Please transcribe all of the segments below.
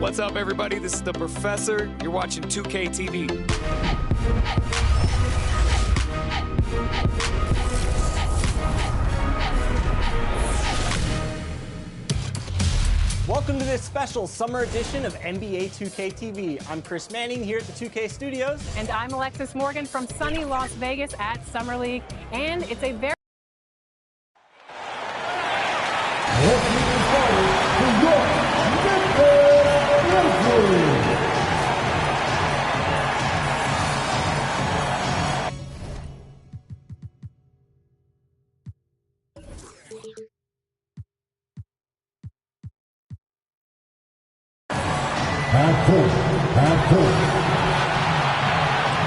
What's up, everybody? This is the Professor. You're watching 2K TV. Welcome to this special summer edition of NBA 2K TV. I'm Chris Manning here at the 2K studios. And I'm Alexis Morgan from sunny Las Vegas at Summer League. And it's a very...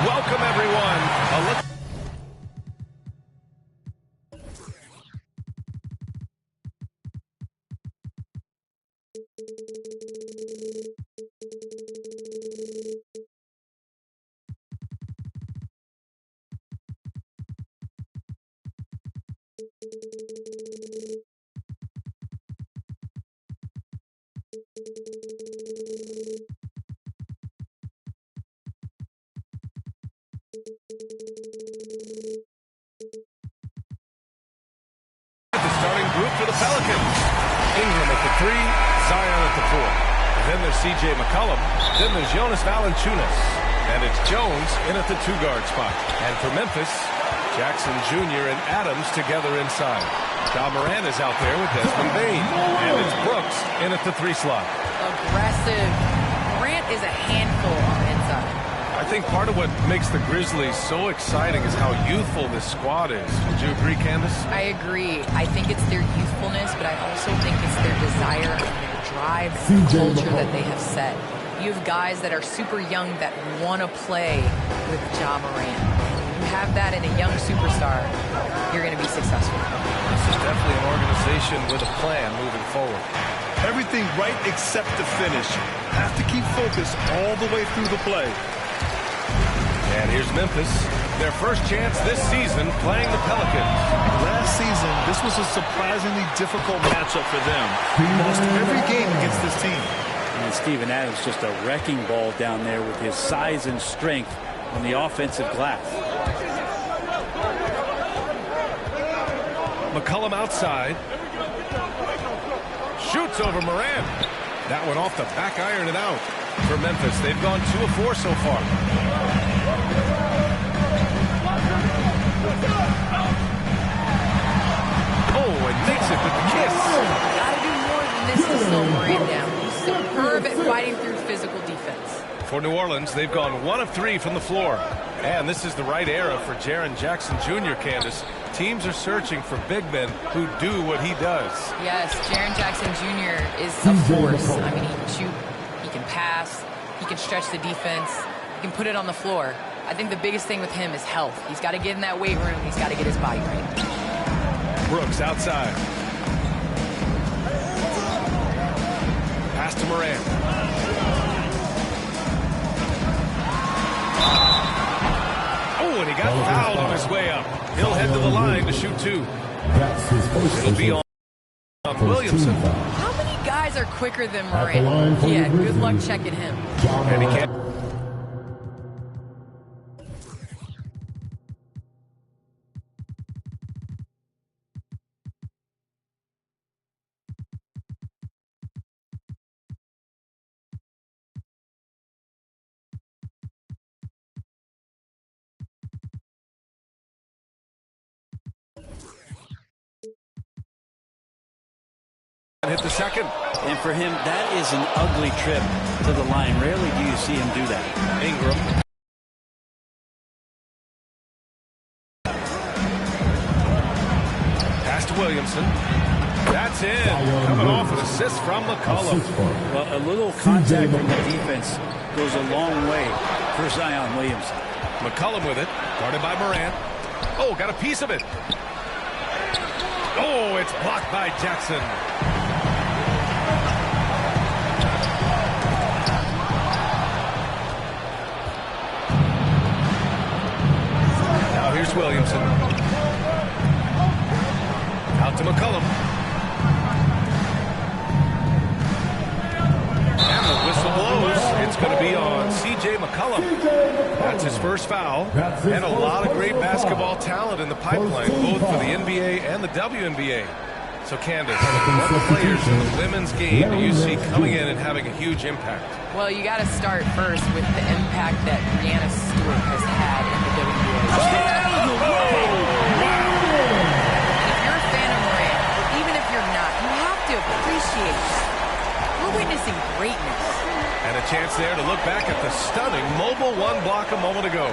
Welcome, everyone. The starting group for the Pelicans. Ingram at the 3, Zion at the 4. Then there's C.J. McCollum. Then there's Jonas Valanciunas. And it's Jones in at the 2-guard spot. And for Memphis, Jackson Jr. and Adams together inside. Ja Morant is out there with Desmond Bane. And it's Brooks in at the 3 slot. Aggressive. Morant is a handful on the inside. I think part of what makes the Grizzlies so exciting is how youthful this squad is. Would you agree, Candace? I agree. I think it's their youthfulness, but I also think it's their desire and their drive and culture that they have set. You have guys that are super young that want to play with Ja Morant. You have that in a young superstar, you're going to be successful. This is definitely an organization with a plan moving forward. Everything right except the finish. Have to keep focused all the way through the play. And here's Memphis, their first chance this season playing the Pelicans. Last season, this was a surprisingly difficult matchup for them. Lost every game against this team. And Steven Adams just a wrecking ball down there with his size and strength on the offensive glass. McCollum outside. Shoots over Morant. That one off the back iron and out. For Memphis, they've gone 2 of 4 so far. Oh, and makes it with the kiss. Got to do more than this to slow Morant down. He's superb at fighting through physical defense. For New Orleans, they've gone 1 of 3 from the floor. And this is the right era for Jaren Jackson Jr., Candace. Teams are searching for big men who do what he does. Yes, Jaren Jackson Jr. is a force. I mean, he can shoot, he can pass, he can stretch the defense, he can put it on the floor. I think the biggest thing with him is health. He's got to get in that weight room. He's got to get his body right. Brooks outside. Pass to Morant. Oh, and he got fouled on his way up. He'll head to the line to shoot 2. It'll be on Williamson. How many guys are quicker than Morant? Yeah, good luck checking him. And he can't. Hit the second. And for him, that is an ugly trip to the line. Rarely do you see him do that. Ingram. Pass to Williamson. That's in. Coming off an assist from McCollum. Well, a little contact from the defense goes a long way for Zion Williamson. McCollum with it. Guarded by Morant. Oh, got a piece of it. Oh, it's blocked by Jackson. Here's Williamson. Out to McCollum. And the whistle going to be on C.J. McCollum. That's his first foul. And a lot of great basketball talent in the pipeline, both for the NBA and the WNBA. So, Candace, what players in the women's game do you see coming in and having a huge impact? Well, you got to start first with the impact that Brianna Stewart has had in the WNBA. If you're a fan of Morant, or even if you're not, you have to appreciate it. We're witnessing greatness. And a chance there to look back at the stunning mobile one block a moment ago.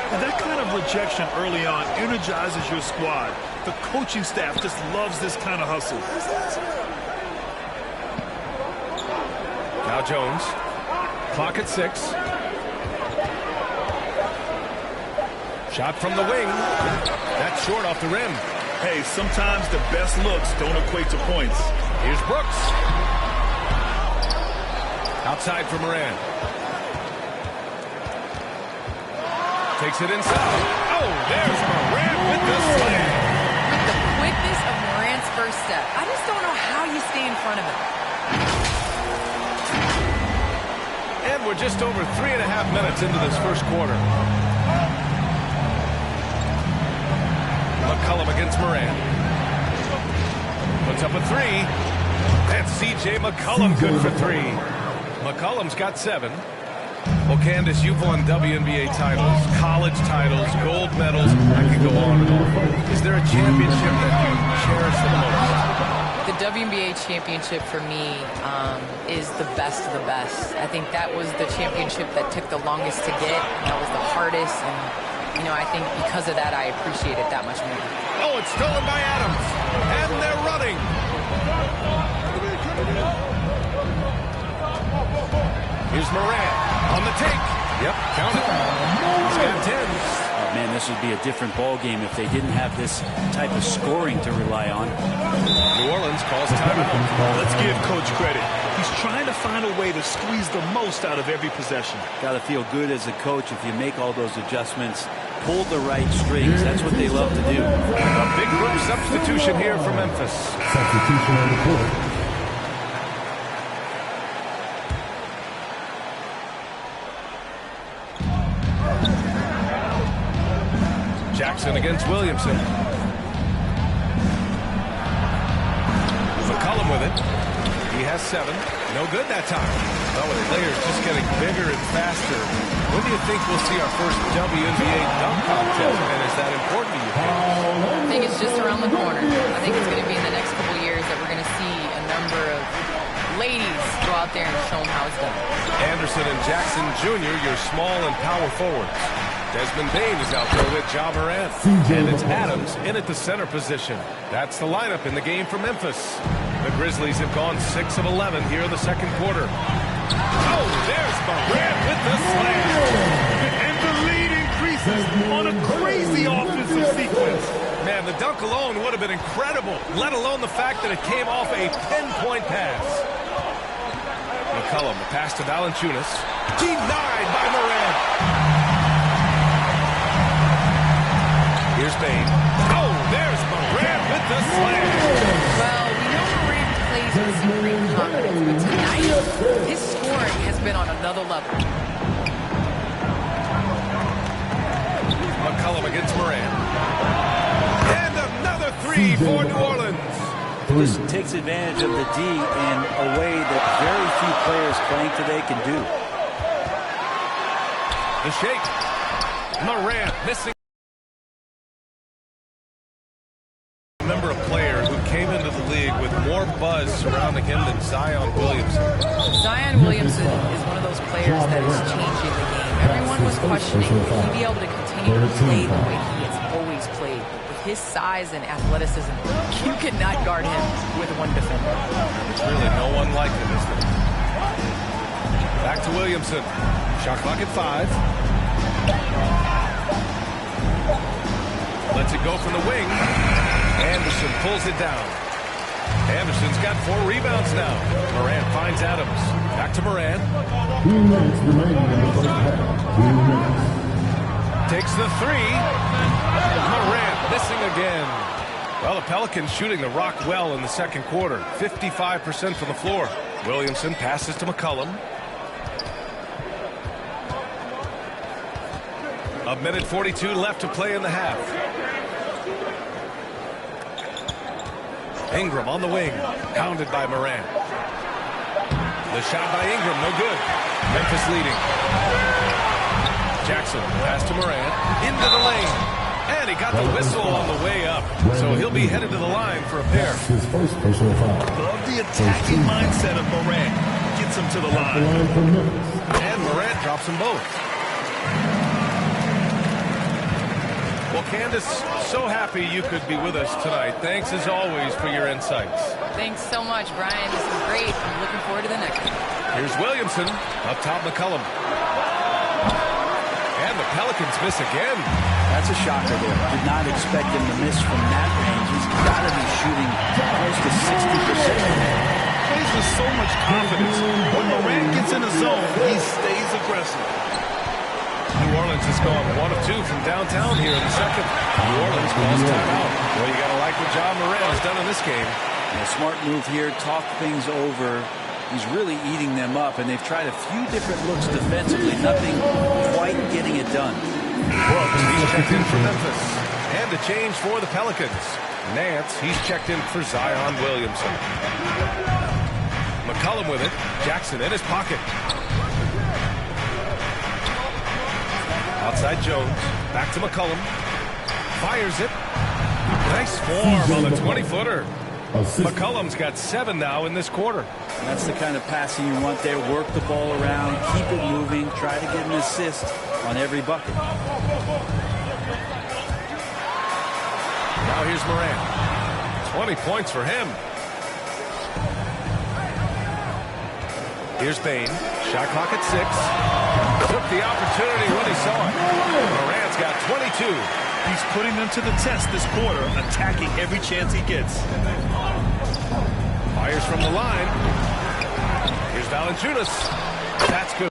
And that kind of rejection early on energizes your squad. The coaching staff just loves this kind of hustle. Now Jones. Clock at 6. Shot from the wing. That's short off the rim. Hey, sometimes the best looks don't equate to points. Here's Brooks. Outside for Moran. Takes it inside. Oh, there's Moran with the slam. With the quickness of Morant's first step, I just don't know how you stay in front of him. And we're just over 3.5 minutes into this first quarter. McCollum against Moran. Puts up a 3. That's C.J. McCollum good for 3. McCollum's got 7. Well, Candace, you've won WNBA titles, college titles, gold medals. I could go on and on. Is there a championship that you cherish the most? The WNBA championship for me is the best of the best. I think that was the championship that took the longest to get. That was the hardest, and you know, I think because of that, I appreciate it that much more. Oh, it's stolen by Adams, and they're running. Here's Moran on the take. Yep, count it. He's got 10. Oh, man, this would be a different ball game if they didn't have this type of scoring to rely on. New Orleans calls timeout. Let's give Coach credit. He's trying to find a way to squeeze the most out of every possession. Got to feel good as a coach if you make all those adjustments, pull the right strings. That's what they love to do. A big group substitution here for Memphis. Substitution on the court. Jackson against Williamson. McCollum with it. He has 7. No good that time. Well, with the players just getting bigger and faster, when do you think we'll see our first WNBA dunk contest? And is that important to you? I think it's just around the corner. I think it's going to be in the next couple years that we're going to see a number of ladies go out there and show them how it's done. Anderson and Jackson Jr., your small and power forwards. Desmond Bain is out there with Ja Morant. And it's Adams in at the center position. That's the lineup in the game for Memphis. The Grizzlies have gone 6 of 11 here in the second quarter. Oh, there's Morant with the slam. And the lead increases on a crazy offensive sequence. Man, the dunk alone would have been incredible, let alone the fact that it came off a pinpoint pass. McCollum, the pass to Valanciunas. Denied by Morant. Here's Bain. Oh, there's Morant with the slam. Well, we know Morant plays with supreme confidence, but tonight, his scoring has been on another level. McCollum against Morant. And another 3 for New Orleans. This takes advantage of the D in a way that very few players playing today can do. The shake. Morant missing. Number of players who came into the league with more buzz surrounding him than Zion Williamson. Zion Williamson is one of those players that is changing the game. Everyone was questioning, will he be able to continue to play the way he has always played? With his size and athleticism, you cannot guard him with one defender. There's really no one like him, is there? Back to Williamson. Shot clock at 5. Lets it go from the wing. Anderson pulls it down. Anderson's got 4 rebounds now. Morant finds Adams. Back to Morant. 2 minutes remaining in the first half. 2 minutes. Takes the 3. Morant missing again. Well, the Pelicans shooting the rock well in the second quarter. 55% from the floor. Williamson passes to McCollum. A minute 42 left to play in the half. Ingram on the wing, pounded by Morant. The shot by Ingram, no good. Memphis leading. Jackson, pass to Morant, into the lane. And he got the whistle on the way up. So he'll be headed to the line for a pair. His first personal foul. Love the attacking mindset of Morant. Gets him to the line. And Morant drops them both. Well, Candace, so happy you could be with us tonight. Thanks, as always, for your insights. Thanks so much, Brian. This is great. I'm looking forward to the next one. Here's Williamson, up top McCollum. And the Pelicans miss again. That's a shocker there. Did not expect him to miss from that range. He's got to be shooting close to 60%. Plays with so much confidence. When Morant gets in the zone, he stays aggressive. New Orleans has gone 1 of 2 from downtown here in the second. New Orleans calls timeout. Well, you got to like what John Morant has done in this game. A smart move here, talk things over. He's really eating them up, and they've tried a few different looks defensively. Nothing quite getting it done. Brooks, he's checked in for Memphis. And a change for the Pelicans. Nance, he's checked in for Zion Williamson. McCollum with it. Jackson in his pocket. Outside Jones. Back to McCollum. Fires it. Nice form on the 20-footer. McCollum's got 7 now in this quarter. That's the kind of passing you want there. Work the ball around, keep it moving, try to get an assist on every bucket. Now here's Morant. 20 points for him. Here's Bane. Shot clock at 6. Took the opportunity when he saw it. Morant's got 22. He's putting them to the test this quarter, attacking every chance he gets. Fires from the line. Here's Valanciunas. That's good.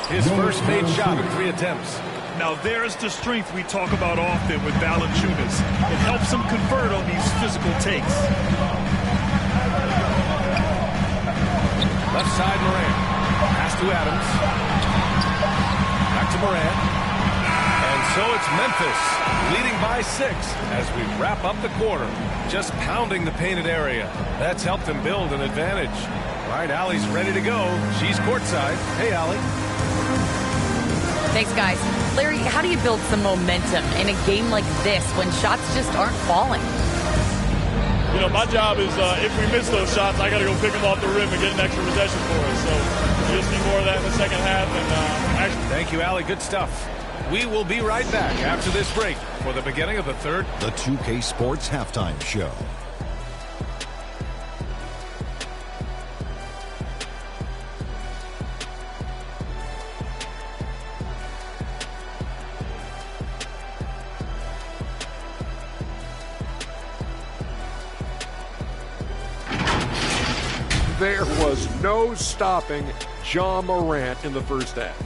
His first made shot in 3 attempts. Now there's the strength we talk about often with Valanciunas. It helps him convert on these physical takes. Left side, Morant. Pass to Adams. Back to Morant. And so it's Memphis leading by 6 as we wrap up the quarter. Just pounding the painted area. That's helped them build an advantage. All right, Allie's ready to go. She's courtside. Hey, Allie. Thanks, guys. Larry, how do you build some momentum in a game like this when shots just aren't falling? You know, my job is if we miss those shots, I got to go pick them off the rim and get an extra possession for us. So you'll see more of that in the second half. And Thank you, Allie. Good stuff. We will be right back after this break for the beginning of the third. The 2K Sports Halftime Show. There was no stopping Ja Morant in the first half.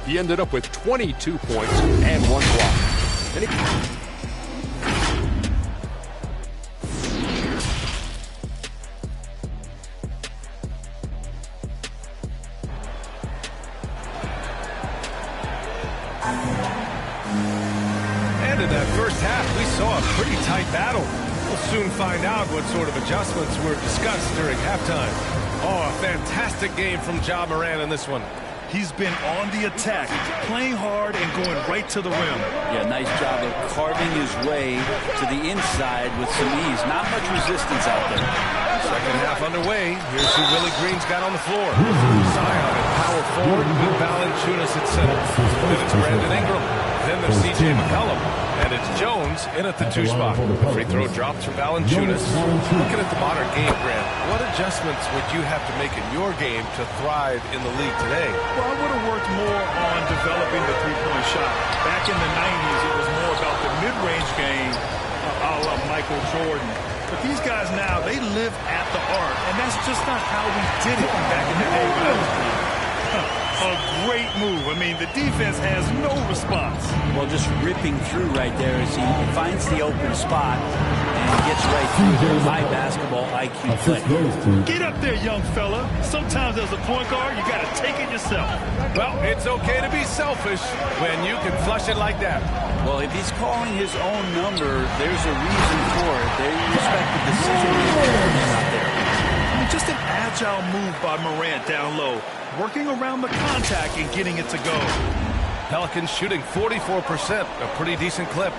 He ended up with 22 points and 1 block. And And in that first half, we saw a pretty tight battle. We'll soon find out what sort of adjustments were discussed during halftime. Oh, a fantastic game from Ja Morant in this one. He's been on the attack, playing hard and going right to the rim. Yeah, nice job of carving his way to the inside with some ease. Not much resistance out there. Second half underway. Here's who Willie Green's got on the floor. Zion at power forward with Valanciunas at center. Then it's Brandon Ingram. Then there's C.J. McCollum. And it's Jones in at the 2 spot. Free throw drops from Valanciunas. Looking at the modern game, Grant, what adjustments would you have to make in your game to thrive in the league today? Well, I would have worked more on developing the three-point shot. Back in the 90s, it was more about the mid-range game, a la Michael Jordan. But these guys now, they live at the arc, and that's just not how we did it back in the day when I was playing. A great move. I mean, the defense has no response. Well, just ripping through right there as he finds the open spot and gets right through the high basketball IQ play. Get up there, young fella. Sometimes as a point guard, you got to take it yourself. Well, it's okay to be selfish when you can flush it like that. Well, if he's calling his own number, there's a reason for it. They respect the decision out there. I mean, just an agile move by Morant down low, working around the contact and getting it to go. Pelicans shooting 44%, a pretty decent clip.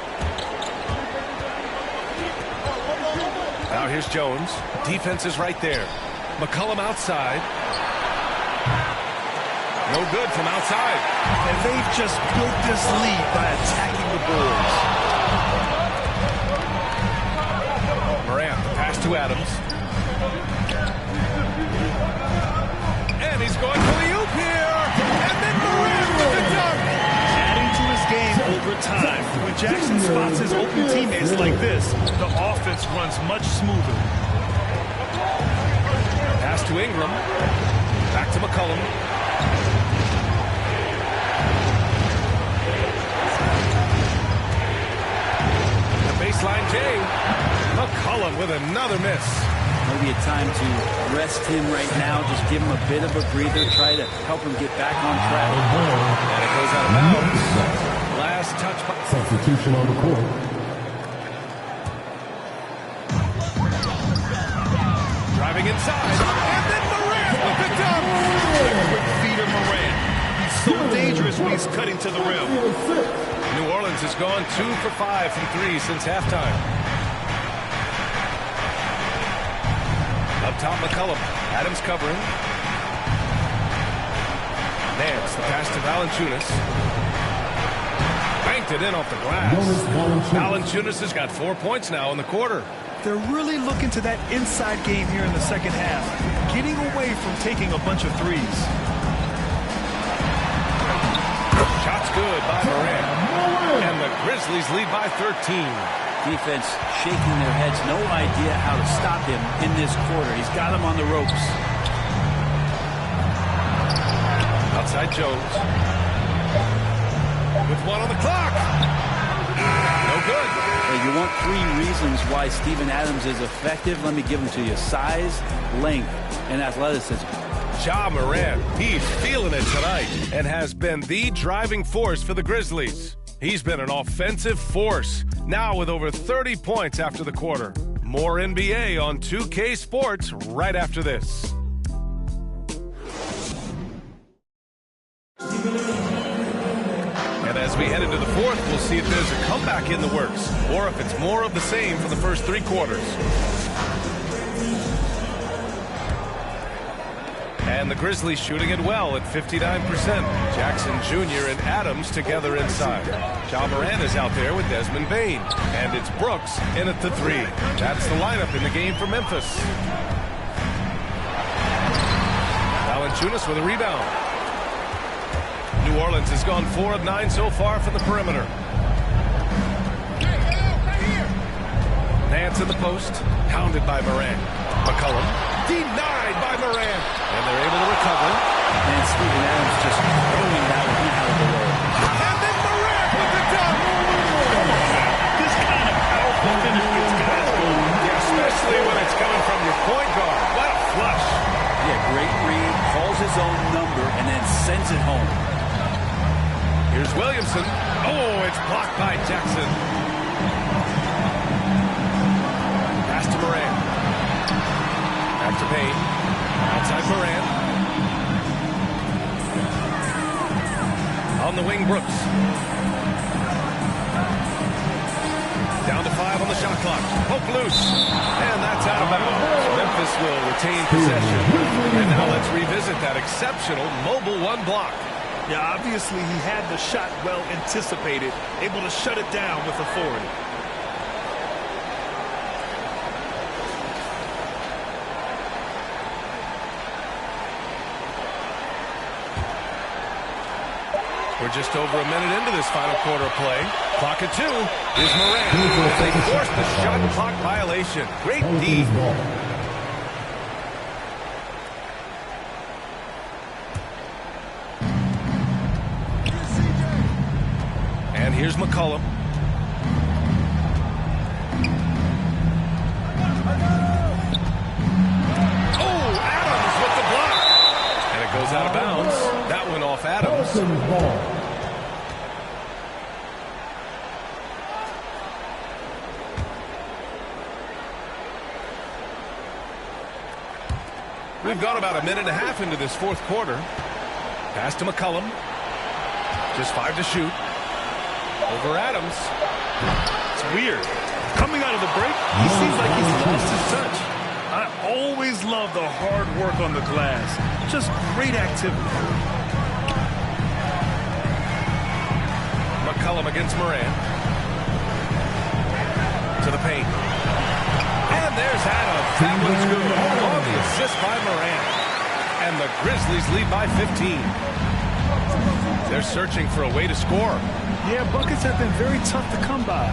Now here's Jones. Defense is right there. McCollum outside. No good from outside. And they've just built this lead by attacking the boards. Morant, pass to Adams. And he's going for the oop here. And then Morant with the dunk. Adding to his game over time. When Jackson spots his open teammates like this, the offense runs much smoother. Pass to Ingram. Back to McCollum. The baseline J. McCollum with another miss. Maybe a time to rest him right now. Just give him a bit of a breather. Try to help him get back on track. And it goes out of bounds. Last touch. Substitution on the court. Driving inside. And then Morant with the dunk. Quick feeder Morant. He's so dangerous when he's cutting to the rim. New Orleans has gone 2 for 5 from 3 since halftime. Up top, McCollum. Adams covering. Nance, the pass to Valanciunas. Banked it in off the glass. Valanciunas has got 4 points now in the quarter. They're really looking to that inside game here in the second half, getting away from taking a bunch of threes. Shots good by Morant. And the Grizzlies lead by 13. Defense shaking their heads. No idea how to stop him in this quarter. He's got him on the ropes. Outside Jones. With 1 on the clock. No good. Hey, you want 3 reasons why Steven Adams is effective? Let me give them to you. Size, length, and athleticism. Ja Morant, he's feeling it tonight and has been the driving force for the Grizzlies. He's been an offensive force, now with over 30 points after the quarter. More NBA on 2K Sports right after this. And as we head into the fourth, we'll see if there's a comeback in the works or if it's more of the same for the first 3 quarters. And the Grizzlies shooting it well at 59%. Jackson Jr. and Adams together inside. Ja Morant is out there with Desmond Bane. And it's Brooks in at the 3. That's the lineup in the game for Memphis. Valanciunas with a rebound. New Orleans has gone 4 of 9 so far from the perimeter. Nance in the post, pounded by Morant. McCollum denied by Morant, and they're able to recover. And Steven Adams just throwing that one out of the way. And then Morant with the dunk. This kind of powerful finish gets guys going. Yeah, especially when it's coming from your point guard. What a flush. Yeah, great read, calls his own number, and then sends it home. Here's Williamson. Oh, it's blocked by Jackson. Pass to Morant. Back to Payne. Outside Morant. On the wing, Brooks. Down to 5 on the shot clock. Poke loose. And that's out of bounds. Memphis will retain possession. And now let's revisit that exceptional mobile 1 block. Yeah, obviously he had the shot well anticipated, able to shut it down with authority. We're just over a minute into this final quarter of play. Clock at 2 is Morant. They forced the shot clock violation. Great D. And here's McCollum. Oh, Adams with the block. And it goes out of bounds. That went off Adams. We've gone about a minute and a half into this fourth quarter. Pass to McCollum. Just 5 to shoot. Over Adams. It's weird. Coming out of the break, he seems like he's lost his touch. I always love the hard work on the glass. Just great activity. McCollum against Morant. To the paint. And there's Adams. That one's good. On the assist by Morant. And the Grizzlies lead by 15. They're searching for a way to score. Yeah, buckets have been very tough to come by.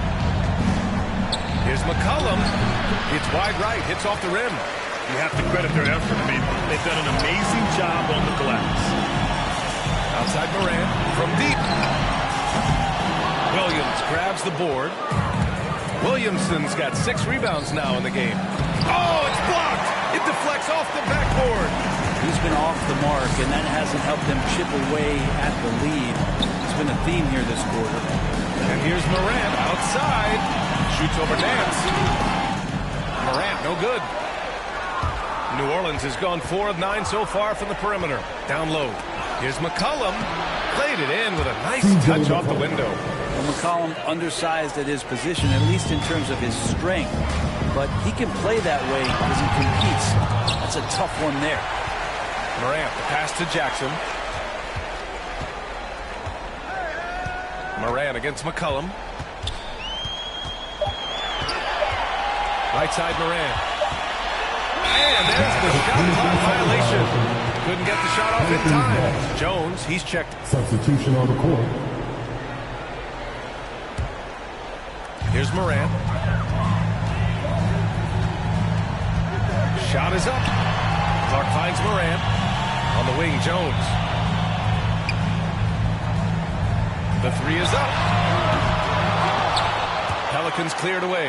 Here's McCollum. It's wide right. Hits off the rim. You have to credit their effort. I mean, they've done an amazing job on the glass. Outside Morant from deep. Williams grabs the board. Williamson's got 6 rebounds now in the game. Oh, it's blocked. It deflects off the backboard. He's been off the mark, and that hasn't helped them chip away at the lead. It's been a theme here this quarter. And here's Morant outside. Shoots over Nance. Morant, no good. New Orleans has gone 4 of 9 so far from the perimeter. Down low. Here's McCollum. Played it in with a nice touch off the window. Well, McCollum undersized at his position, at least in terms of his strength. But he can play that way because he competes. That's a tough one there. Morant, the pass to Jackson. Morant against McCollum. Right side Morant. And there's the shot clock violation. Couldn't get the shot off in time. Jones, he's checked. Substitution on the court. Here's Morant. Shot is up. Clark finds Morant. On the wing, Jones. The three is up. Pelicans cleared away.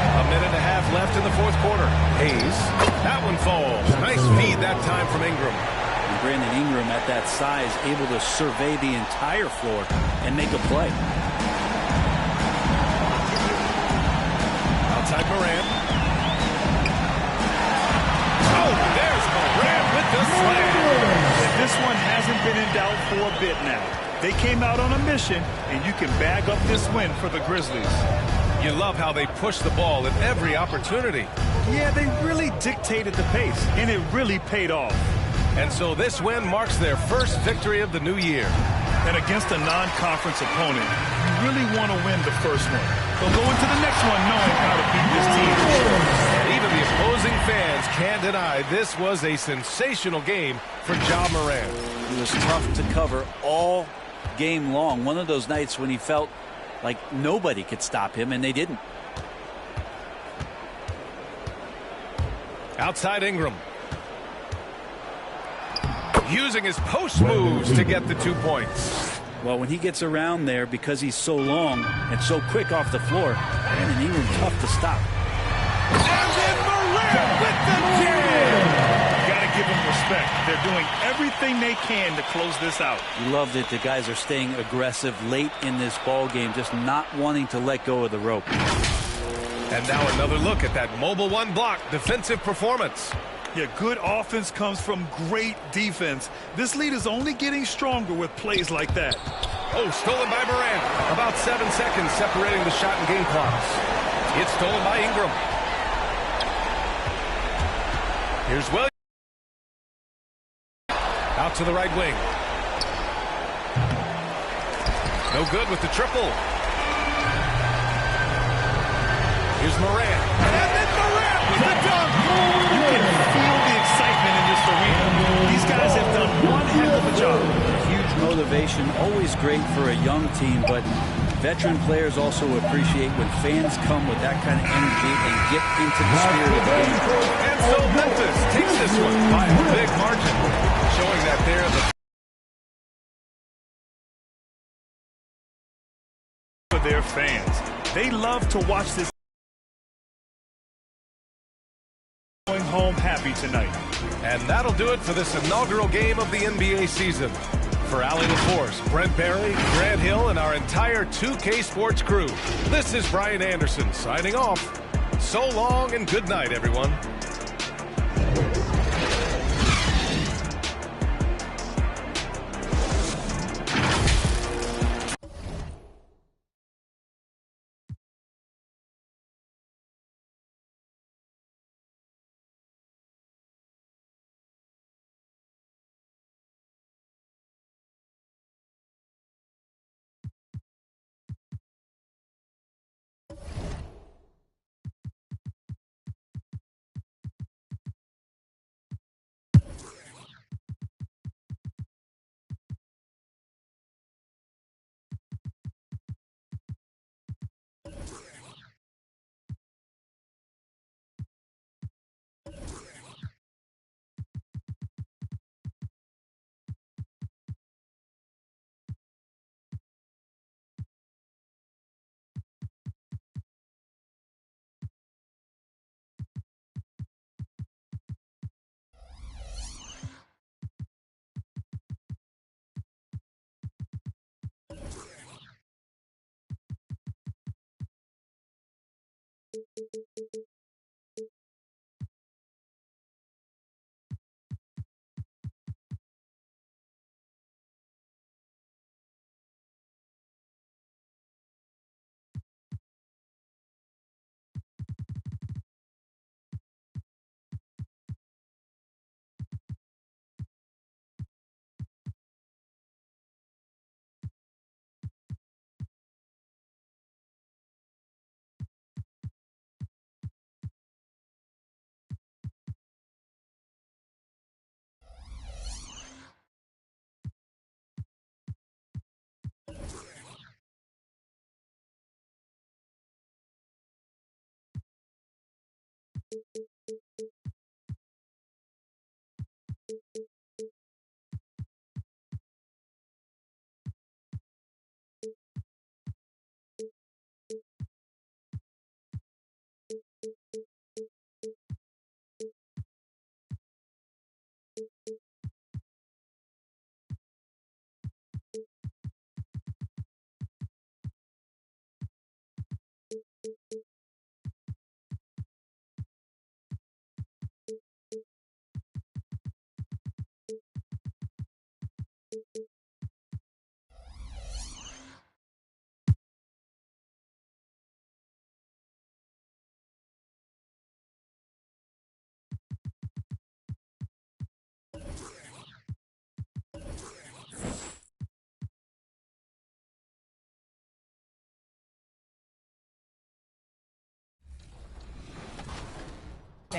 A minute and a half left in the fourth quarter. Hayes. That one falls. Nice feed that time from Ingram. And Brandon Ingram at that size able to survey the entire floor and make a play. Outside Morant. Oh, there's Morant with the slam. And this one hasn't been in doubt for a bit now. They came out on a mission, and you can bag up this win for the Grizzlies. You love how they push the ball at every opportunity. Yeah, they really dictated the pace, and it really paid off. And so this win marks their first victory of the new year. And against a non-conference opponent, you really want to win the first one. They'll go into the next one knowing how to beat this team. And even the opposing fans can't deny this was a sensational game for Ja Morant. It was tough to cover all game long. One of those nights when he felt like nobody could stop him, and they didn't. Outside Ingram. Using his post moves to get the 2 points. Well, when he gets around there, because he's so long and so quick off the floor, Brandon Ingram tough to stop. And then Morant with the jam. Got to give them respect. They're doing everything they can to close this out. You love that the guys are staying aggressive late in this ball game, just not wanting to let go of the rope. And now another look at that mobile one block defensive performance. Yeah, good offense comes from great defense. This lead is only getting stronger with plays like that. Oh, stolen by Morant. About 7 seconds separating the shot and game clocks. It's stolen by Ingram. Here's Williams. Out to the right wing. No good with the triple. Here's Morant. And then Morant with the dunk. You can feel the excitement in this arena. These guys have done one heck of a job. Huge motivation, always great for a young team, but veteran players also appreciate when fans come with that kind of energy and get into the spirit of the game. And so Memphis takes this one by a big margin, showing that they're For their fans, they love to watch this. Going home happy tonight. And that'll do it for this inaugural game of the NBA season. For Allie LaForce, Brent Barry, Grant Hill, and our entire 2K Sports crew, this is Brian Anderson signing off. So long and good night, everyone.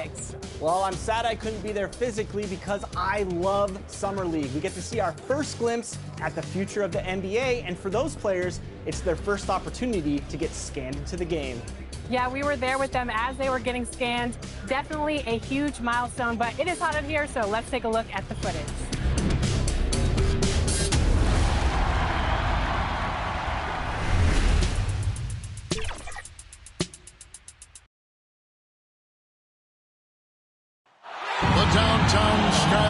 picks. Well, I'm sad I couldn't be there physically because I love Summer League. We get to see our first glimpse at the future of the NBA, and for those players, it's their first opportunity to get scanned into the game. Yeah, we were there with them as they were getting scanned. Definitely a huge milestone, but it is hot in here, so let's take a look at the footage. The downtown sky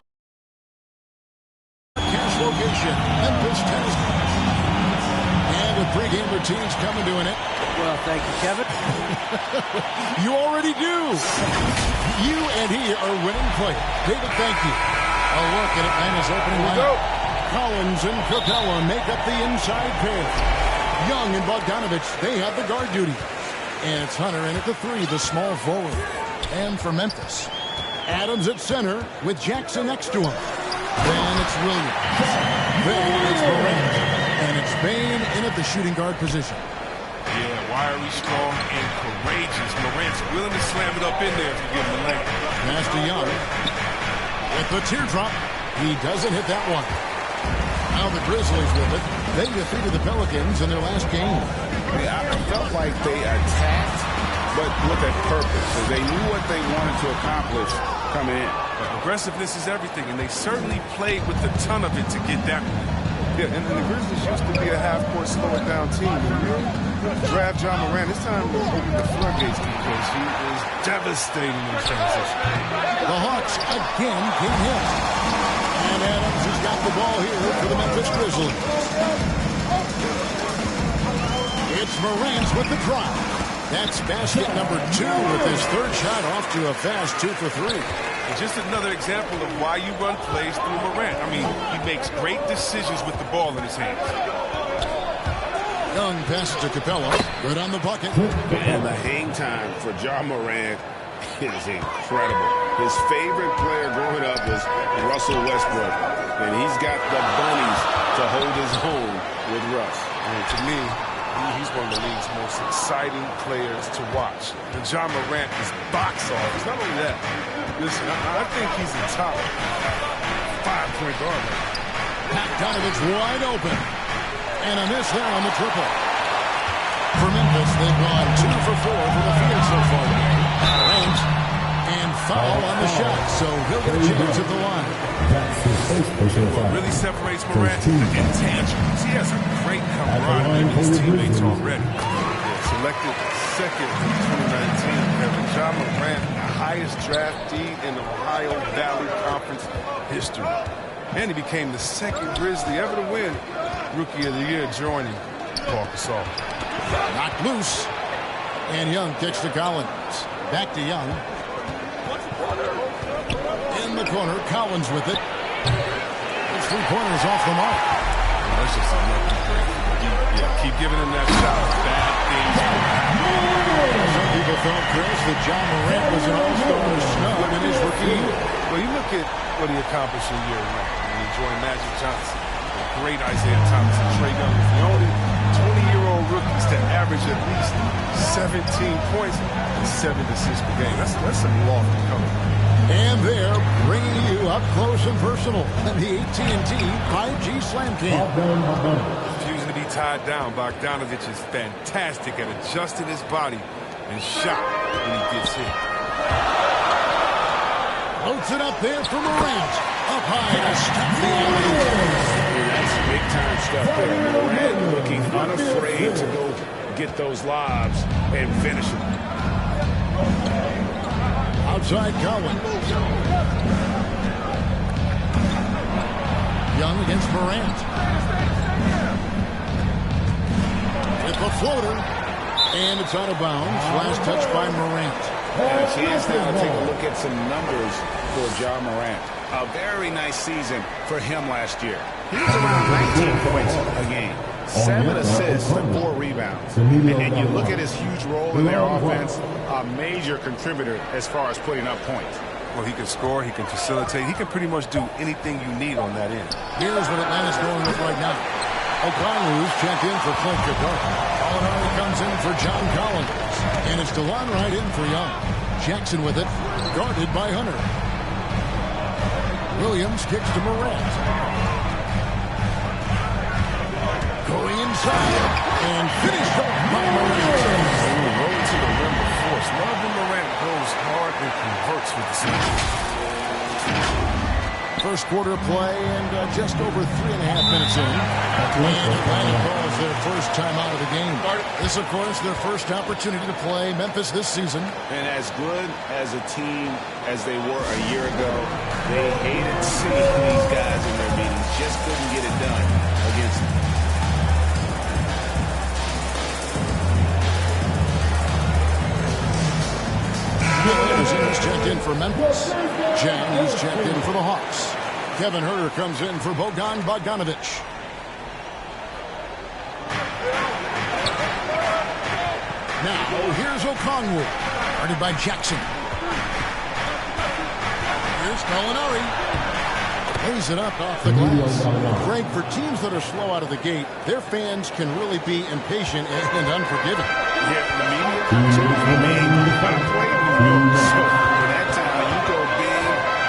cash location, Memphis, Tennessee. And with pregame routines coming to an end. Well, thank you, Kevin. You already do. You and he are winning players. David, thank you. A look at Atlanta's opening lineup. Collins and Capella make up the inside pair. Young and Bogdanovich, they have the guard duty. And it's Hunter in at the 3, the small forward. And for Memphis, Adams at center with Jackson next to him. Then it's Williams. Then it's Morant. And it's Bain in at the shooting guard position. Yeah, wiry, strong, and courageous. Morant's willing to slam it up in there if you give him a leg. Pass to Young. With the teardrop, he doesn't hit that one. Now the Grizzlies with it. They defeated the Pelicans in their last game. Yeah, I felt like they attacked, but with a purpose. So they knew what they wanted to accomplish coming in. But aggressiveness is everything, and they certainly played with a ton of it to get that one. Yeah, and the Grizzlies used to be a half-court, slow-it-down team. When you draft John Morant, it's time to open the floodgates because he is devastating in transition. The Hawks again came in. And Adams has got the ball here for the Memphis Grizzlies. It's Morant with the drive. That's basket number 2 with his third shot off to a fast 2 for 3. And just another example of why you run plays through Morant. I mean, he makes great decisions with the ball in his hands. Young passes to Capella. Good on the bucket. And the hang time for John Morant is incredible. His favorite player growing up was Russell Westbrook. And he's got the bunnies to hold his own with Russ. And to me, he's one of the league's most exciting players to watch. And John Morant is box office. Not only that, listen, I think he's the top 5-point guard. Bogdanovich wide open. And a miss there on the triple. For Memphis, they've gone 2 for 4 for the field so far. Morant and foul on the shot, so he'll get a chance at the line. What really separates Morant is the intangibles. He has a great camaraderie with his teammates already. Selected second in 2019, Kevin. John Morant, the highest draftee in Ohio Valley Conference history. And he became the second Grizzly ever to win Rookie of the Year, joining Paul Gasol. Knocked loose. And Young kicks to Collins. Back to Young. In the corner, Collins with it. His 3-pointers off the mark. That's just a lucky break. Yeah, keep giving him that shot. Bad things will happen. Some people thought, Chris, that John Morant was an all-star snub in his rookie year. Well, you look at what he accomplished in year 1. He joined Magic Johnson, the great Isaiah Thomas, and Trae Young was the only 20-year-old rookies to average at least 17 points and 7 assists per game. That's some lofty coming. And they're bringing you up close and personal in the AT&T 5G Slam Cam. Refusing to be tied down, Bogdanovich is fantastic at adjusting his body and shot when he gets hit. Loads it up there for Morant. Up high to stop the alley. That's big-time stuff there. Morant looking unafraid to go get those lobs and finish them. Outside Collins. Young against Morant. With the floater. And it's out of bounds. Last touch by Morant. And a chance now to take a look at some numbers for John Morant. A very nice season for him last year. He was around 19 points a game. 7 assists and 4 rebounds. And you look at his huge role in their offense, a major contributor as far as putting up points. Well, he can score, he can facilitate, he can pretty much do anything you need on that end. Here's what Atlanta's going with right now. O'Connor's checked in for Clint Capella. Gallinari comes in for John Collins. And it's DeLon right in for Young. Jackson with it, guarded by Hunter. Williams kicks to Morant. Going inside and finished off by Morant. Rolling to the rim of force. Love when Morant goes hard and converts with the same. First quarter play and just over 3.5 minutes in. And Atlanta calls their first time out of the game. This, of course, their first opportunity to play Memphis this season. And as good as a team as they were a year ago, they hated seeing these guys in their meetings. Just couldn't get it done against them. He's checked in for Memphis. Jang, he's checked in for the Hawks. Kevin Herter comes in for Bogan Bogdanovic. Now, here's Okongwu, guarded by Jackson. Here's Gallinari. Lays it up off the glass. Frank, for teams that are slow out of the gate, their fans can really be impatient and unforgiving. Yeah, the media so that time you go big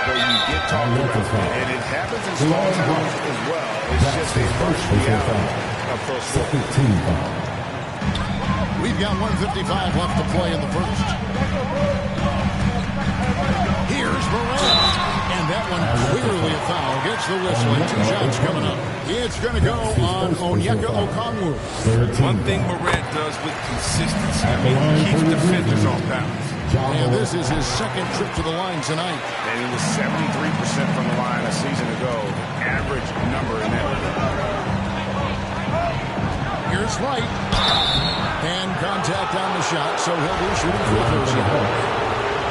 or you get talked about. And it happens in small towns as well. It's just a first reality of pro sport. We've got 1:55 left to play in the first. Here's Morant. And that one clearly a foul. Gets the whistle and 2 shots coming up. It's going to go on Onyeka Okongwu. One thing Morant does with consistency, he keeps defenders off balance. And this is his second trip to the line tonight. And he was 73% from the line a season ago. Average number in that league. Here's White. And contact on the shot, so he'll be shooting free throws here.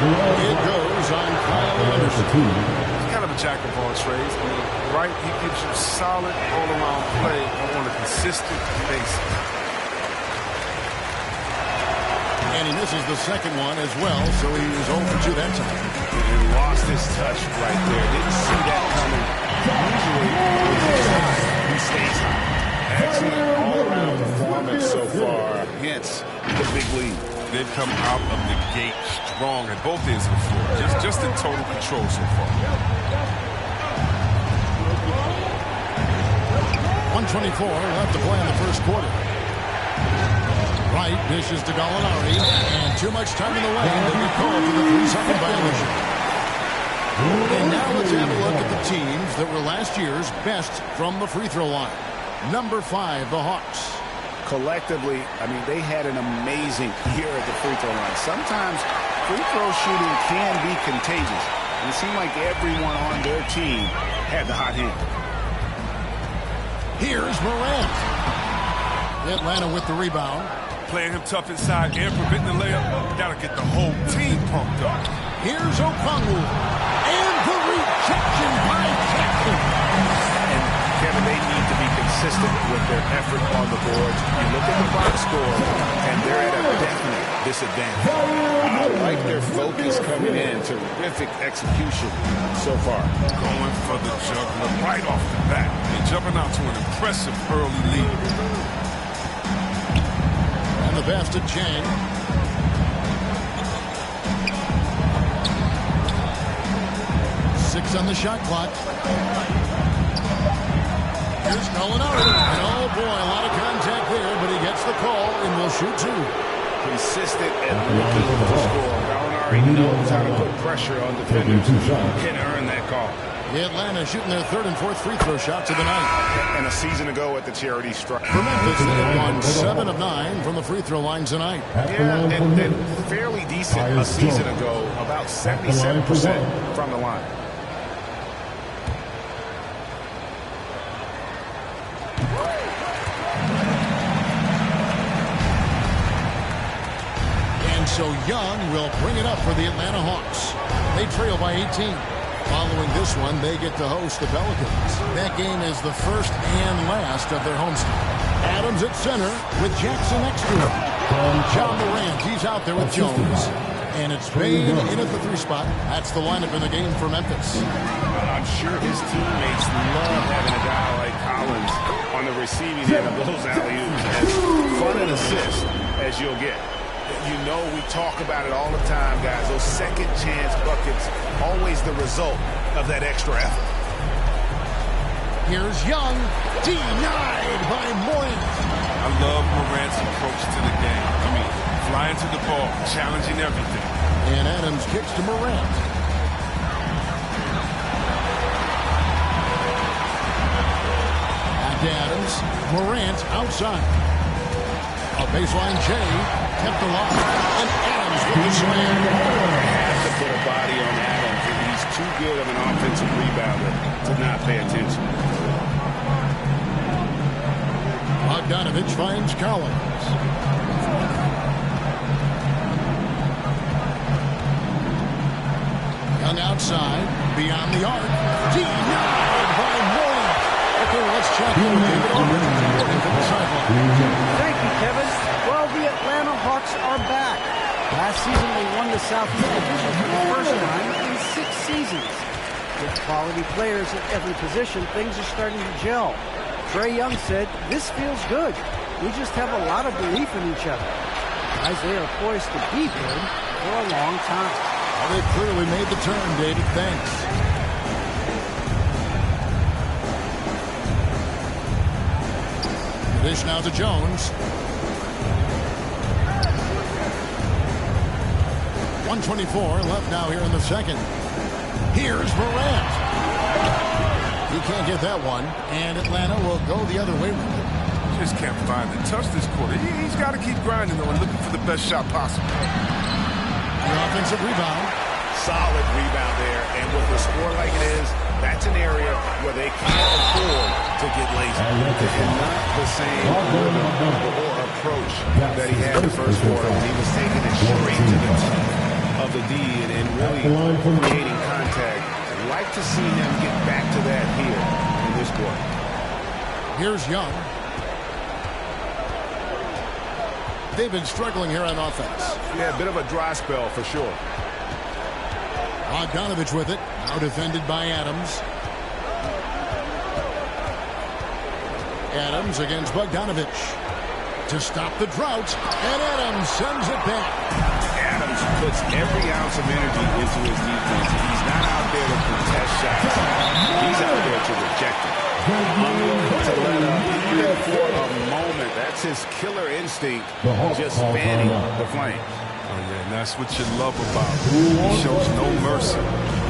It goes on Kyle Anderson. He's kind of a jack of all trades. I mean, right, he gives you solid all-around play on a consistent basis. And he misses the second one as well, so he was 0 for 2 that time. He lost his touch right there. Didn't see that coming. Usually, with his high, he stays high. Excellent all-around performance so far against the big league. They've come out of the gate strong at both ends of the floor. Just in total control so far. 1:24 left to play in the first quarter. Wright dishes to Gallinari, and too much time in the lane. They get called for the 3-second violation. And now let's have a look at the teams that were last year's best from the free throw line. Number 5, the Hawks. Collectively, I mean, they had an amazing year at the free throw line. Sometimes free throw shooting can be contagious. And it seemed like everyone on their team had the hot hand. Here's Morant. Atlanta with the rebound. Playing him tough inside and preventing the layup. Gotta get the whole team pumped up. Here's Okongwu. And the rejection by Jackson. And Kevin, they need to be consistent with their effort on the boards. You look at the box score, and they're at a definite disadvantage. I like their focus coming in. Terrific execution so far. Going for the juggler right off the bat. And jumping out to an impressive early lead. And the pass to Chang. Six on the shot clock. Here's Gallinari. And oh boy, a lot of contact there, but he gets the call and will shoot 2. Consistent and looking to score. Gallinari knows how to put pressure on defenders. Can earn that call. Atlanta shooting their 3rd and 4th free throw shots of the night. And a season ago at the charity stripe. For Memphis, they won 7 of 9 from the free throw line tonight. Yeah, and fairly decent a season ago. About 77% from the line. And so Young will bring it up for the Atlanta Hawks. They trail by 18. Following this one, they get to host the Pelicans. That game is the first and last of their homestand. Adams at center with Jackson next to him. John Morant, he's out there with Jones. And it's Bain in at the 3 spot. That's the lineup in the game for Memphis. I'm sure his teammates love having a guy like Collins on the receiving end of those alley-oops. As fun an assist as you'll get. You know we talk about it all the time, guys. Those second chance buckets, always the result of that extra effort. Here's Young, denied by Morant. I love Morant's approach to the game. I mean, flying to the ball, challenging everything. And Adams kicks to Morant. Back to Adams. Morant outside. A baseline J kept alive. And Adams with the slam. Has to put a body on Adams. He's too good of an offensive rebounder to not pay attention. Bogdanovich finds Collins. Young outside, beyond the arc. Denied by Morant. Okay, let's check in with David Aldridge from the sideline. Thank you, Kevin. Well, the Atlanta Hawks are back. Last season, they won the Southeast Division for the first time in 6 seasons. With quality players at every position, things are starting to gel. Trae Young said, "This feels good. We just have a lot of belief in each other." Guys, they are poised to be good for a long time. Well, they clearly made the turn, David. Thanks. Dish now to Jones. 1:24 left now here in the second. Here's Morant. He can't get that one, and Atlanta will go the other way with it. Just can't find the touch this quarter. He's got to keep grinding, though, and looking for the best shot possible. The offensive rebound. Solid rebound there, and with a score like it is, that's an area where they can't afford to get lazy. It's not the same or approach that he had in the first quarter when he was taking it straight to the teeth of the D and really creating contact. I'd like to see him get back to that here in this quarter. Here's Young. They've been struggling here on offense. Yeah, a bit of a dry spell for sure. Bogdanovich with it. Now defended by Adams. Adams against Bogdanovich. To stop the drought. And Adams sends it back. Adams puts every ounce of energy into his defense. He's not out there to contest shots. He's out there to reject it. Unwilling to let up even for a moment. That's his killer instinct, just fanning the flame. Oh, yeah, and that's what you love about him. He shows no mercy,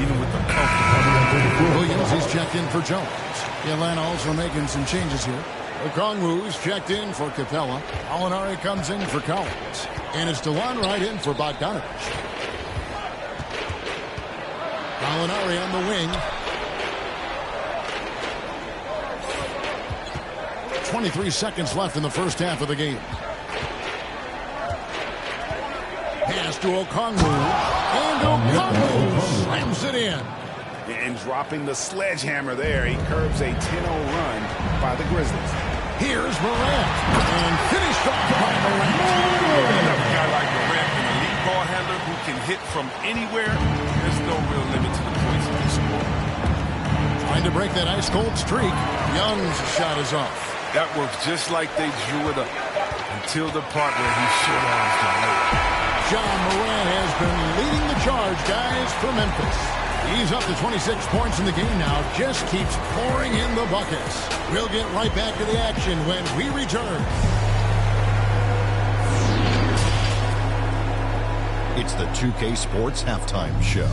even with the comfortable. Williams is checked in for Jones. Atlanta also making some changes here. Okongwu's checked in for Capella. Alinari comes in for Collins. And it's DeLon right in for Bogdanovich. Alinari on the wing. 23 seconds left in the first half of the game. Pass to Okongwu. And Okongwu slams it in. And dropping the sledgehammer there, he curbs a 10-0 run by the Grizzlies. Here's Morant. And finished off by Morant. A guy like Morant, an elite ball handler who can hit from anywhere. There's no real limit to the points he can score. Trying to break that ice-cold streak. Young's shot is off. That works just like they drew it up until the part where he shut arms the layup. John Morant has been leading the charge, guys, for Memphis. He's up to 26 points in the game now. Just keeps pouring in the buckets. We'll get right back to the action when we return. It's the 2K Sports Halftime Show.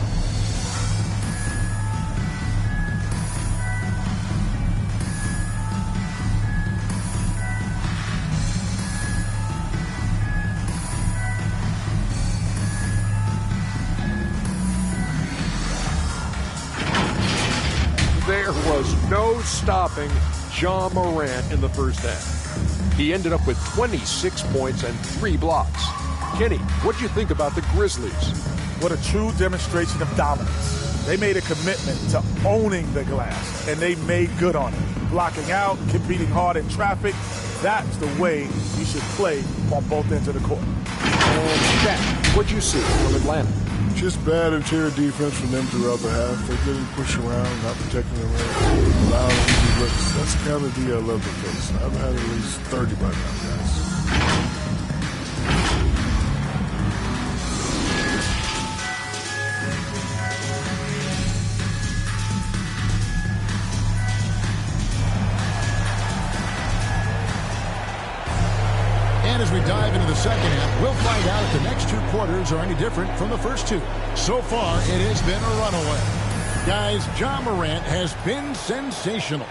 There was no stopping Ja Morant in the first half. He ended up with 26 points and 3 blocks. Kenny, what do you think about the Grizzlies? What a true demonstration of dominance. They made a commitment to owning the glass, and they made good on it. Blocking out, competing hard in traffic, that's the way you should play on both ends of the court. And Shaq, what'd you see from Atlanta? Just bad interior defense from them throughout the half. They didn't push around, not protecting the rim, allowing easy looks. That's kind of the level case. I've had at least 30 by now, guys. And as we dive into the second half, we'll find out if the next 2 quarters are any different from the first 2. So far, it has been a runaway. Guys, Ja Morant has been sensational.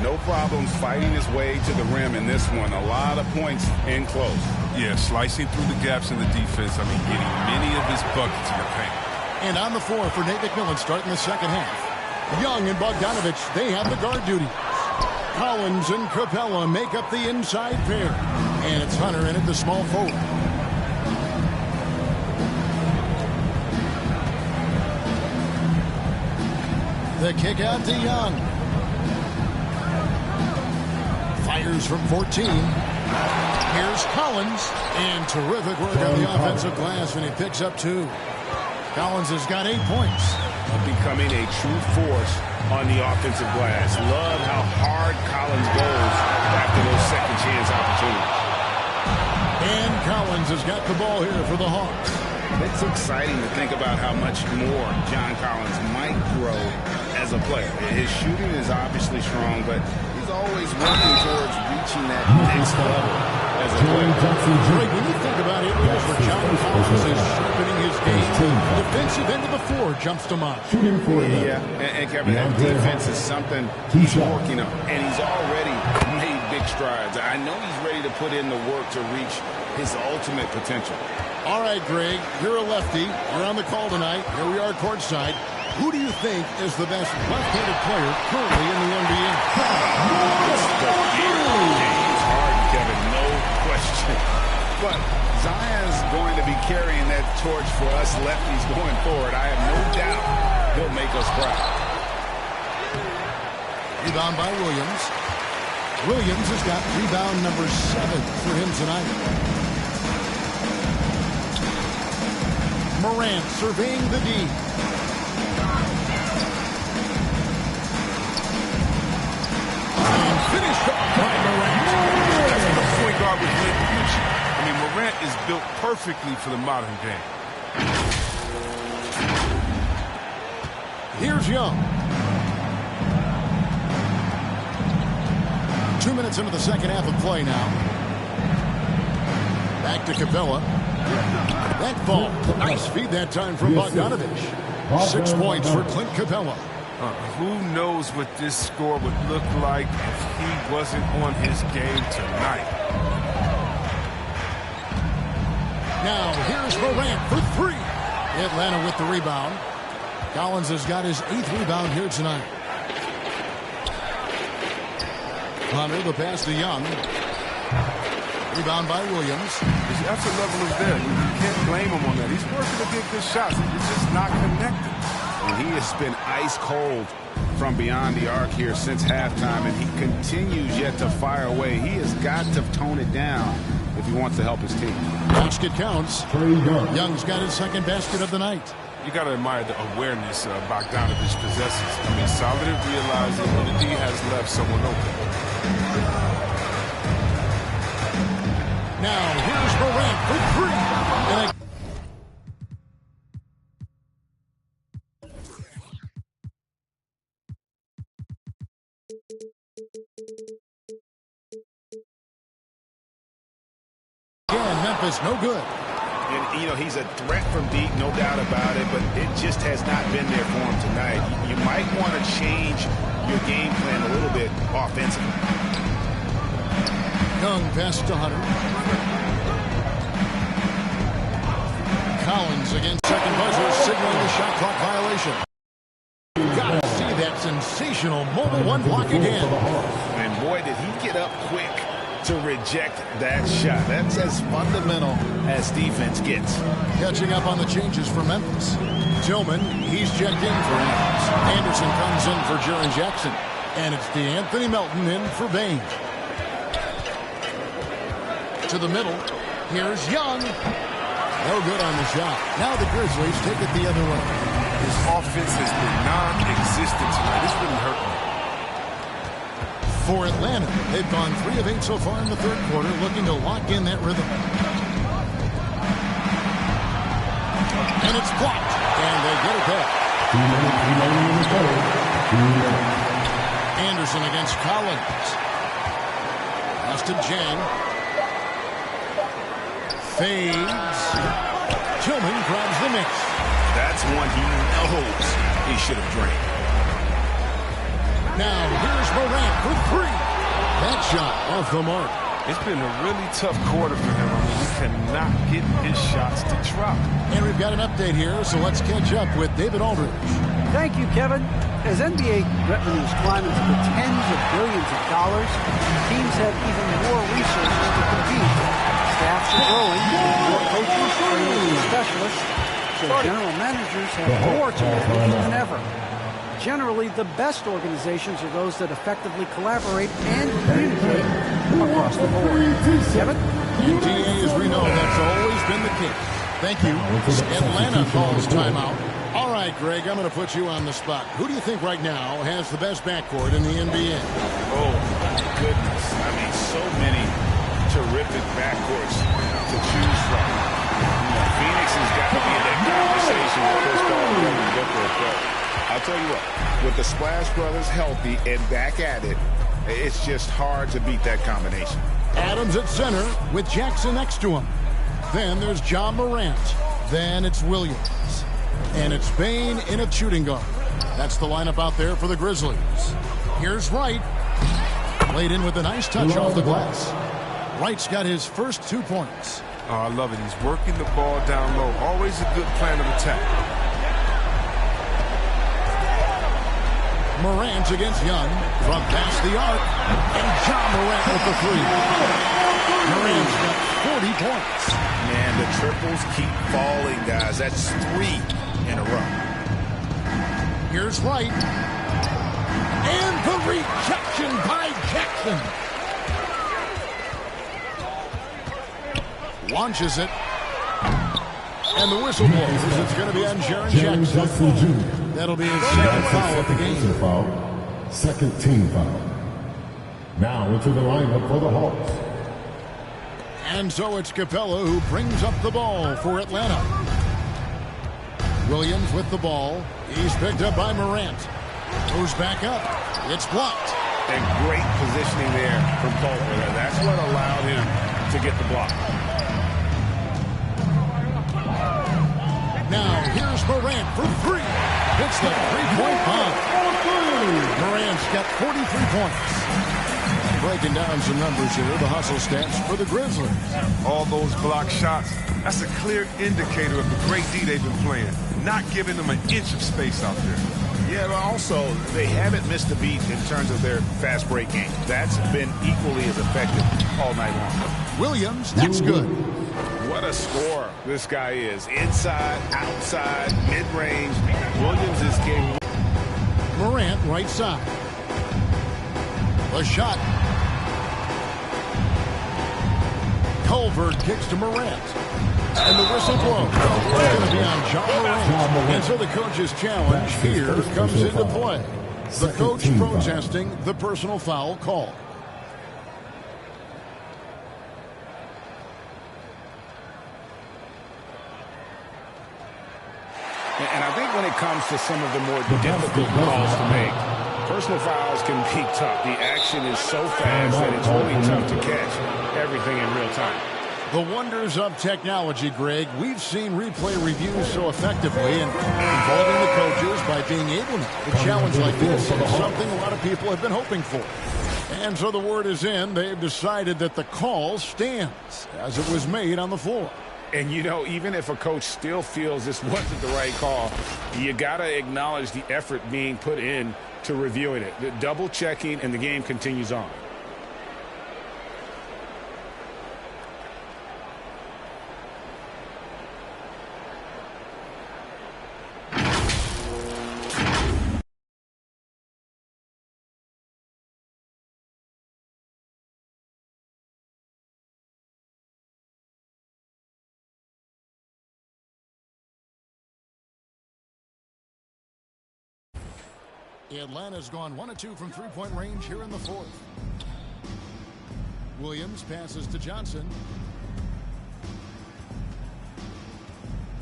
No problems fighting his way to the rim in this one. A lot of points in close. Yeah, slicing through the gaps in the defense. I mean, getting many of his buckets in the paint. And on the floor for Nate McMillan starting the second half. Young and Bogdanovich, they have the guard duties. Collins and Capella make up the inside pair. And it's Hunter in at the small forward. The kick out to Young. Fires from 14. Here's Collins. And terrific work on the offensive glass, and he picks up 2. Collins has got 8 points. Becoming a true force on the offensive glass. Love how hard Collins goes after those second chance opportunities. And Collins has got the ball here for the Hawks. It's exciting to think about how much more John Collins might grow as a player. His shooting is obviously strong, but he's always working towards reaching that next level as a player. Greg, when you think about it, for John Collins is sharpening his game. Defensive end of the floor jumps to mind. Yeah, and Kevin, that defense is something he's working on, and he's already made big strides. I know he's ready to put in the work to reach his ultimate potential. All right, Greg, you're a lefty. You're on the call tonight. Here we are courtside. Who do you think is the best left-handed player currently in the NBA? It's James Harden, Kevin, no question. But Zion's going to be carrying that torch for us lefties going forward. I have no doubt he'll make us proud. Rebound by Williams. Williams has got rebound number 7 for him tonight. Morant surveying the D. And finished off by Morant. That's what the point guard was meant to do. I mean, Morant is built perfectly for the modern game. Here's Young. 2 minutes into the second half of play now. Back to Capella. That ball. Nice feed that time from Bogdanovich. 6 points for Clint Capella. Who knows what this score would look like if he wasn't on his game tonight. Now here's Morant for 3. Atlanta with the rebound. Collins has got his 8th rebound here tonight. Hunter, the pass to Young. Rebound by Williams. His effort level is there. You can't blame him on that. He's working to get good shots. It's just not connected. And he has been ice cold from beyond the arc here since halftime, and he continues yet to fire away. He has got to tone it down if he wants to help his team. Basket counts. Young's got his 2nd basket of the night. You got to admire the awareness Bogdanovich possesses. I mean, solid at realizing when the D has left someone open. Now, here's Morant for 3. And again, Memphis, no good. And, you know, he's a threat from deep, no doubt about it, but it just has not been there for him tonight. You might want to change your game plan a little bit offensively. Young pass to Hunter. Collins against second buzzer, signaling the shot clock violation. Got to see that sensational mobile 1 block again. And boy, did he get up quick to reject that shot. That's as fundamental as defense gets. Catching up on the changes for Memphis. Tillman, he's checked in for Adams. Anderson comes in for Jaren Jackson. And it's DeAnthony Melton in for Bain. To the middle. Here's Young. No good on the shot. Now the Grizzlies take it the other way. His offense has been non-existent tonight. It's really hurt me. For Atlanta, they've gone 3 of 8 so far in the 3rd quarter, looking to lock in that rhythm. And it's blocked. And they get it back. Anderson against Collins. Pass to Jang. Fades. Tillman grabs the miss. That's one he knows he should have drained. Now here's Morant for three. That shot off the mark. It's been a really tough quarter for him. I mean, he cannot get his shots to drop. And we've got an update here, so let's catch up with David Aldridge. Thank you, Kevin. As NBA revenues climb into the tens of billions of dollars, teams have even more resources to compete. Staffs are growing, more coaches, trainers, and specialists, so general managers have more to manage than ever. Generally, the best organizations are those that effectively collaborate and communicate across the board. Kevin? NBA, as we know, that's always been the case. Thank you. Atlanta calls timeout. All right, Greg, I'm going to put you on the spot. Who do you think right now has the best backcourt in the NBA? Oh, my goodness. I mean, so many terrific backcourts to choose from. You know, Phoenix has got to be in that conversation with Chris Paul and Booker. But I'll tell you what, with the Splash Brothers healthy and back at it, it's just hard to beat that combination. Adams at center with Jackson next to him. Then there's John Morant. Then it's Williams. And it's Bane in a shooting guard. That's the lineup out there for the Grizzlies. Here's Wright. Played in with a nice touch off the glass. Wright's got his first 2 points. Oh, I love it. He's working the ball down low. Always a good plan of attack. Morant against Young from past the arc. And John Morant with the three. Morant's got 40 points. Man, the triples keep falling, guys. That's 3 in a row. Here's Wright. And the rejection by Jackson. Launches it. And the whistle blows. It's going to be on Jaren Jackson. That'll be his second foul of the game. Second team foul. Now into the lineup for the Hawks. And so it's Capella who brings up the ball for Atlanta. Williams with the ball. He's picked up by Morant. Goes back up. It's blocked. And great positioning there from Culver. That's what allowed him to get the block. Now here's Morant for three. It's the three-point bomb. Morant's got 43 points. Breaking down some numbers here, the hustle stats for the Grizzlies. All those block shots, that's a clear indicator of the great D they've been playing. Not giving them an inch of space out there. Yeah, but also, they haven't missed a beat in terms of their fast break game. That's been equally as effective all night long. Williams, that's good. What a scorer this guy is. Inside, outside, mid-range. Williams is capable. Morant, right side. The shot. Culver kicks to Morant. And the whistle blows. It's going to be on John Morant. And so the coach's challenge here comes into play. The coach protesting the personal foul call. And I think when it comes to some of the more difficult calls to make, personal fouls can be tough. The action is so fast that it's really tough to catch everything in real time. The wonders of technology, Greg. We've seen replay reviews so effectively and involving the coaches by being able to challenge like this is something a lot of people have been hoping for. And so the word is in. They've decided that the call stands as it was made on the floor. And, you know, even if a coach still feels this wasn't the right call, you got to acknowledge the effort being put in to reviewing it. The double checking, and the game continues on. Atlanta's gone 1 of 2 from three-point range here in the fourth. Williams passes to Johnson.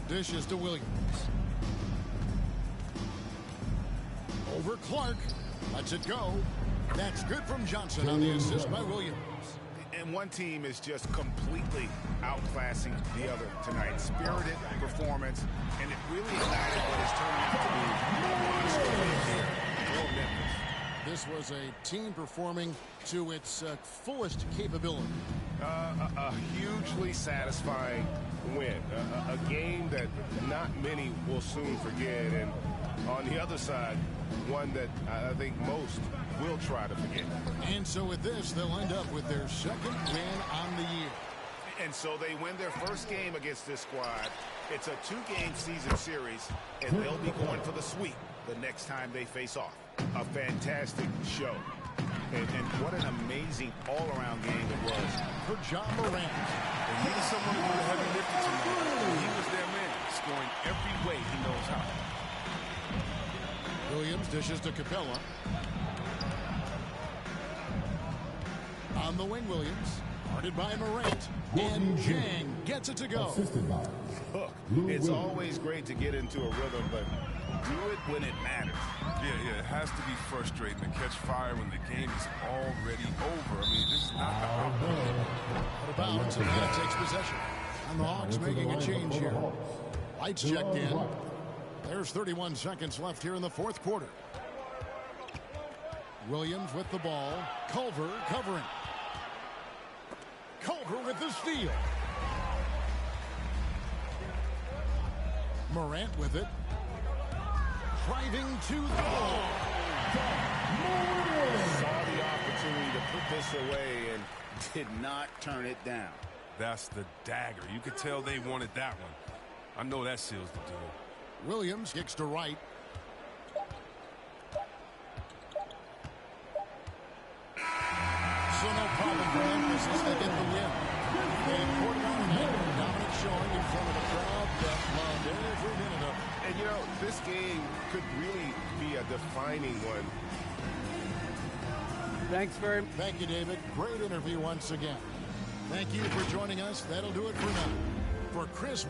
Dishes to Williams. Over Clark. Lets it go. That's good from Johnson on the assist by Williams. And one team is just completely outclassing the other tonight. Spirited performance, and it really ignited what is turning out to be a monster win here for Memphis. This was a team performing to its fullest capability. A hugely satisfying win. A game that not many will soon forget. And on the other side, one that I think most will try to forget. And so with this, they'll end up with their second win on the year. And so they win their first game against this squad. It's a 2-game season series, and they'll be going for the sweep the next time they face off. A fantastic show. And what an amazing all-around game it was for Ja Morant. They needed someone to do the heavy lifting tonight. He was their man, scoring every way he knows how. Williams dishes to Capella. On the wing, Williams. Guarded by Morant. And Jang gets it to go. Look, it's always great to get into a rhythm, but do it when it matters. Yeah, it has to be frustrating to catch fire when the game is already over. I mean, this is not the Out of bounds, and that takes possession. And the Hawks making a change here. Lights checked in. There's 31 seconds left here in the fourth quarter. Williams with the ball. Culver covering. Culver with the steal. Morant with it. Driving to the ball. Saw the opportunity to put this away and did not turn it down. That's the dagger. You could tell they wanted that one. I know that seals the deal. Williams kicks to right. So no problem for Memphis as they get the win. A quarter-hour night, dominant showing in front of a crowd that loved every minute of it. And, you know, this game could really be a defining one. Thanks very much. Thank you, David. Great interview once again. Thank you for joining us. That'll do it for now. For Chris...